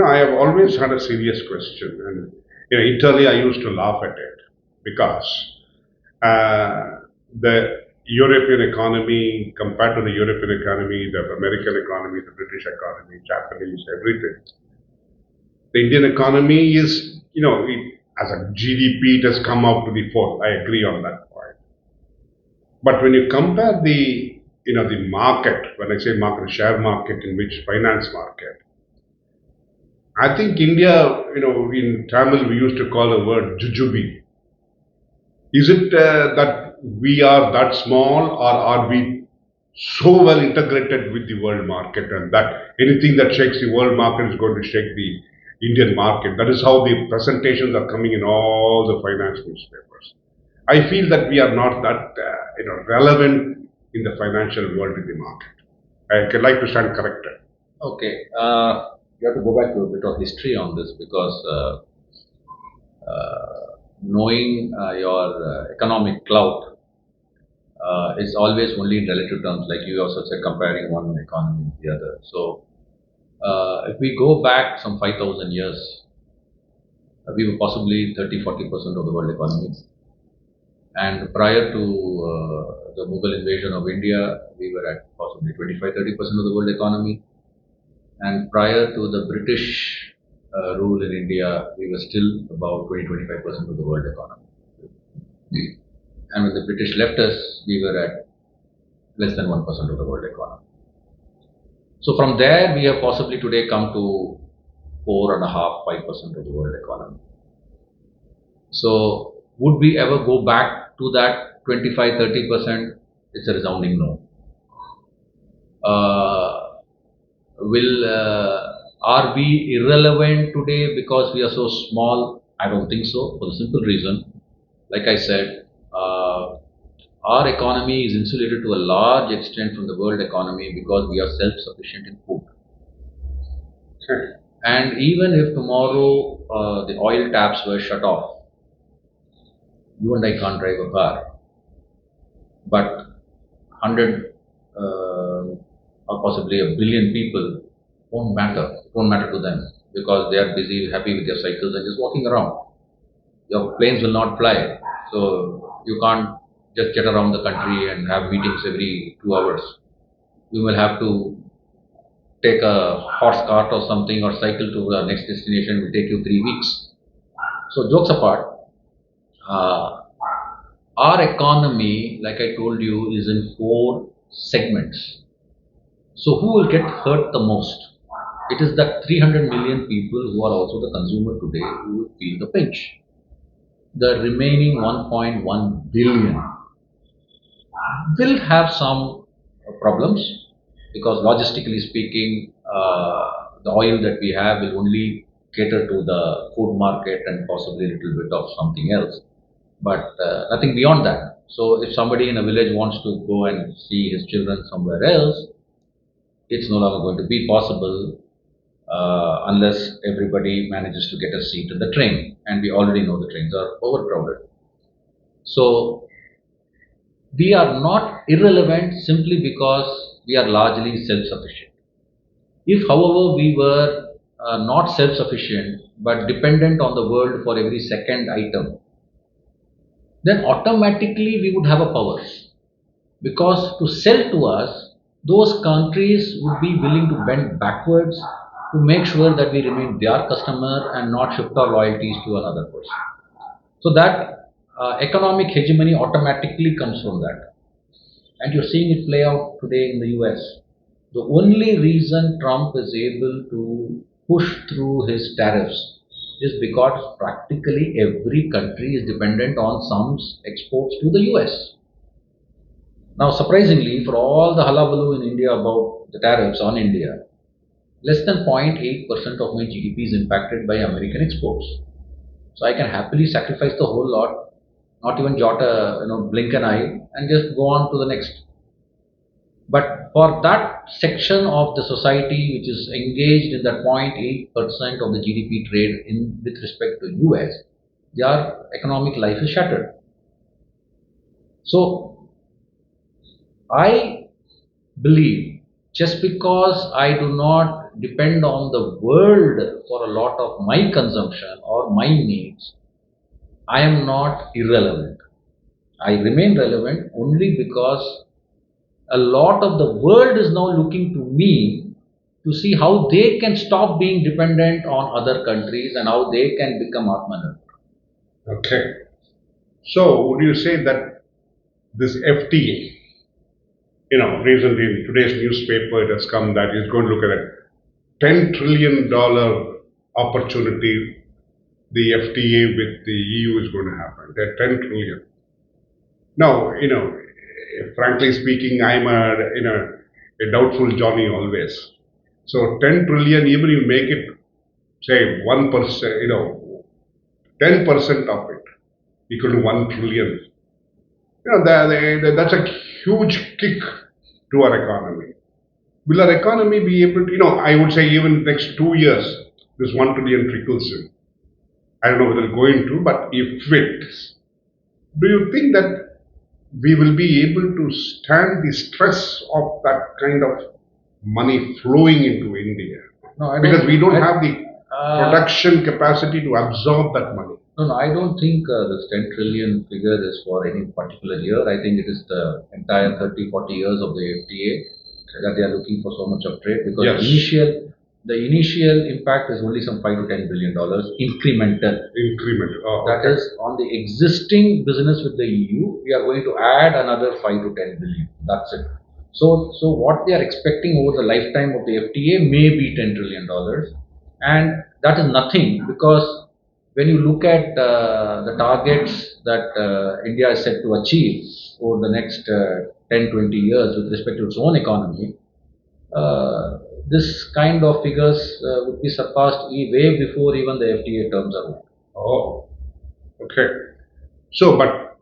I have always had a serious question, and internally I used to laugh at it because the European economy compared to the European economy, the American economy, the British economy, Japanese, everything. The Indian economy is, as a GDP, it has come out to the fore. I agree on that point. But when you compare the market, when I say market, share market, in which finance market, I think India, in Tamil we used to call the word jujubi. Is it that we are that small, or are we so well integrated with the world market, and that anything that shakes the world market is going to shake the Indian market? That is how the presentations are coming in all the finance newspapers. I feel that we are not that relevant in the financial world in the market. I would like to stand corrected. Okay, you have to go back to a bit of history on this because knowing your economic clout is always only in relative terms, like you also said, comparing one economy with the other. So, if we go back some 5,000 years, we were possibly 30-40% of the world economy. And prior to the Mughal invasion of India, we were at possibly 25-30% of the world economy. And prior to the British rule in India, we were still about 20-25% of the world economy. And when the British left us, we were at less than 1% of the world economy. So from there, we have possibly today come to 4.5-5% of the world economy. So would we ever go back to that 25-30%? It's a resounding no. Are we irrelevant today because we are so small? I don't think so, for the simple reason, like I said, our economy is insulated to a large extent from the world economy because we are self-sufficient in food. Sure. And even if tomorrow the oil taps were shut off, you and I can't drive a car, but 100 or possibly a billion people won't matter. It won't matter to them because they are busy, happy with their cycles and just walking around. Your planes will not fly, so you can't just get around the country and have meetings every 2 hours. You will have to take a horse cart or something or cycle to the next destination. It will take you 3 weeks. So jokes apart, our economy, like I told you, is in 4 segments. So who will get hurt the most? It is that 300 million people who are also the consumer today who will feel the pinch. The remaining 1.1 billion will have some problems because logistically speaking, the oil that we have will only cater to the food market and possibly a little bit of something else, but nothing beyond that. So if somebody in a village wants to go and see his children somewhere else, it's no longer going to be possible unless everybody manages to get a seat in the train. And we already know the trains are overcrowded. So we are not irrelevant simply because we are largely self-sufficient. If, however, we were not self-sufficient but dependent on the world for every second item, then automatically we would have a power. Because to sell to us, those countries would be willing to bend backwards to make sure that we remain their customer and not shift our loyalties to another person. So that economic hegemony automatically comes from that. And you're seeing it play out today in the US. The only reason Trump is able to push through his tariffs is because practically every country is dependent on some exports to the US. Now, surprisingly, for all the hullabaloo in India about the tariffs on India, less than 0.8% of my GDP is impacted by American exports. So I can happily sacrifice the whole lot, not even jot a blink an eye, and just go on to the next. But for that section of the society which is engaged in that 0.8% of the GDP trade in with respect to US, their economic life is shattered. So I believe just because I do not depend on the world for a lot of my consumption or my needs, I am not irrelevant. I remain relevant only because a lot of the world is now looking to me to see how they can stop being dependent on other countries and how they can become Atmanirbhar. Okay. So would you say that this FTA, recently in today's newspaper, it has come that it's going to look at a $10 trillion opportunity the FTA with the EU is going to happen. That 10 trillion. Now, frankly speaking, I'm a doubtful Johnny always. So 10 trillion, even you make it, say 1%, 10% of it equal to 1 trillion. That's a huge kick to our economy. Will our economy be able to, I would say even next 2 years, this 1 trillion trickles in. I don't know whether it's going to, but if it, do you think that we will be able to stand the stress of that kind of money flowing into India? No, I Because don't. we don't have the production capacity to absorb that money. No, I don't think this 10 trillion figure is for any particular year. I think it is the entire 30, 40 years of the FTA that they are looking for so much of trade because Yes. the initial impact is only some 5 to 10 billion dollars incremental. Increment. Oh, That okay. is on the existing business with the EU, we are going to add another 5 to 10 billion. That's it. So what they are expecting over the lifetime of the FTA may be $10 trillion, and that is nothing because when you look at the targets that India is set to achieve over the next 10, 20 years with respect to its own economy, this kind of figures would be surpassed way before even the FTA terms are over. Oh, okay. So, but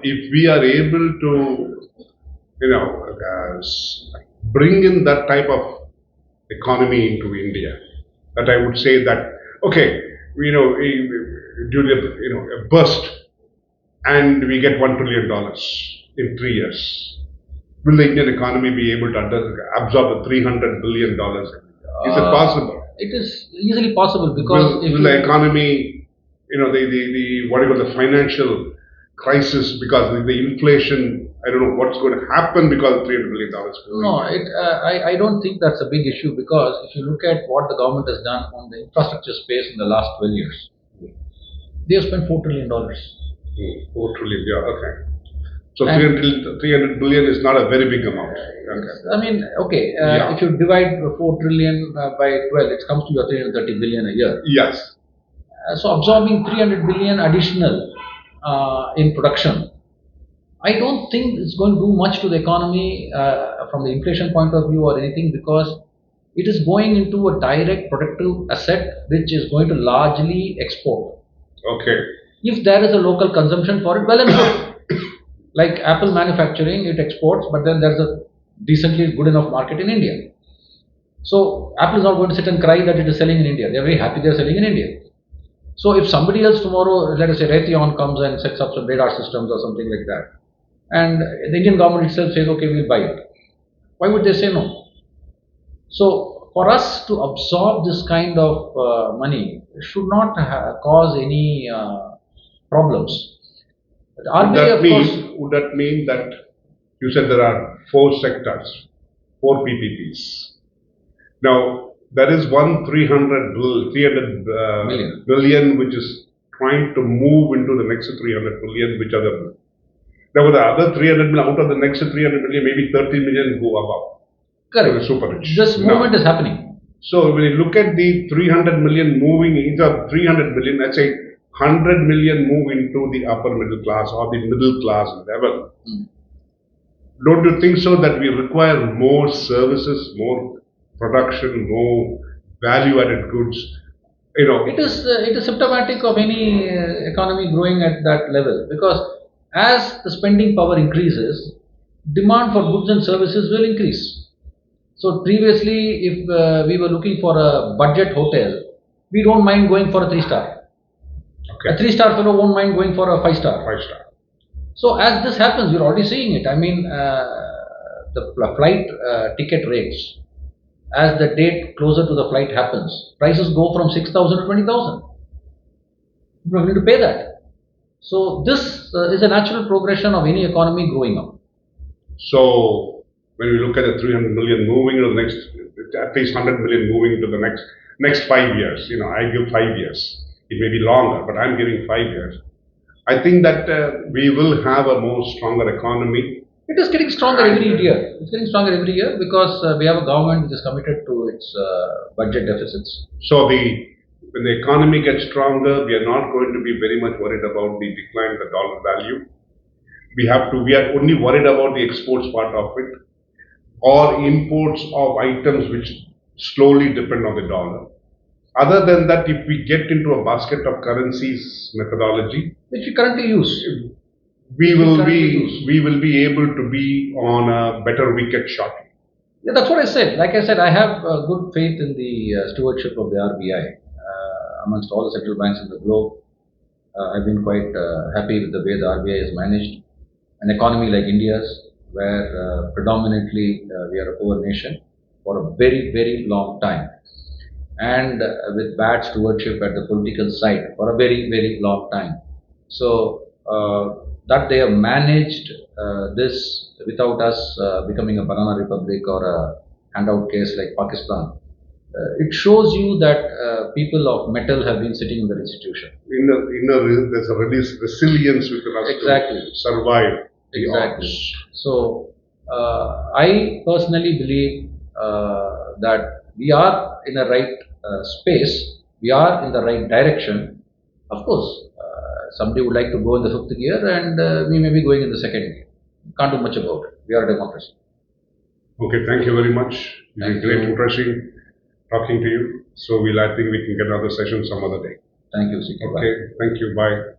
if we are able to, bring in that type of economy into India, that I would say that okay, during a burst, and we get $1 trillion in 3 years. Will the Indian economy be able to absorb the $300 billion? Is it possible? It is easily possible because Will the economy, the what do you call the financial crisis because the inflation, I don't know what's going to happen because of $300 billion. no, I don't think that's a big issue because if you look at what the government has done on the infrastructure space in the last 12 years, they have spent $4 trillion. 4 trillion, yeah, okay. So And 300 billion is not a very big amount. Okay. I mean, okay, Yeah. if you divide 4 trillion by 12, it comes to your 330 billion a year. Yes. So absorbing 300 billion additional in production, I don't think it's going to do much to the economy from the inflation point of view or anything because it is going into a direct productive asset which is going to largely export. Okay. If there is a local consumption for it, well and good. Like Apple manufacturing, it exports, but then there's a decently good enough market in India. So Apple is not going to sit and cry that it is selling in India. They are very happy they are selling in India. So if somebody else tomorrow, let us say Raytheon comes and sets up some radar systems or something like that, and the Indian government itself says, okay, we'll buy it. Why would they say no? So for us to absorb this kind of money should not cause any problems. The RBI, of course, Would that mean that you said there are 4 sectors, 4 PPPs? Now, there is one 300 million. billion which is trying to move into the next 300 billion, which are the now the other 300 million, out of the next 300 million, maybe 30 million go above. Correct. To the super rich. This Now, movement is happening. so when you look at the 300 million moving into 300 million, let's say 100 million move into the upper middle class or the middle class level. Don't you think so that we require more services, more production, more value-added goods? It is symptomatic of any economy growing at that level because as the spending power increases, demand for goods and services will increase. So previously, if we were looking for a budget hotel, we don't mind going for a 3 star. Okay. A 3 star fellow won't mind going for a 5 star. 5 star. So as this happens, we're already seeing it. I mean, the flight ticket rates As the date closer to the flight happens, prices go from 6,000 to 20,000. People need to pay that. So this is a natural progression of any economy growing up. So when we look at the 300 million moving to the next, at least 100 million moving to the next 5 years, I give 5 years. It may be longer, but I'm giving 5 years. I think that we will have a more stronger economy. It is getting stronger every year. It's getting stronger every year because we have a government which is committed to its budget deficits. So when the economy gets stronger, we are not going to be very much worried about the decline in the dollar value. We are only worried about the exports part of it, or imports of items which slowly depend on the dollar. Other than that, if we get into a basket of currencies methodology, which we currently use, we will be able to be on a better wicket shortly. Yeah, that's what I said. Like I said, I have good faith in the stewardship of the RBI amongst all the central banks in the globe. I've been quite happy with the way the RBI has managed an economy like India's, where predominantly we are a poor nation for a very, very long time, and with bad stewardship at the political side for a very, very long time. So that they have managed this without us becoming a banana republic or a handout case like Pakistan. It shows you that people of metal have been sitting in the institution. There's a resilience within us exactly. to survive. Exactly. So I personally believe that we are in a right space. We are in the right direction. Of course, somebody would like to go in the fifth gear, and we may be going in the second gear. Can't do much about it. We are a democracy. Okay, thank you very much. It's been great impression talking to you. So I think we can get another session some other day. Thank you, CK. Okay, thank you. Bye.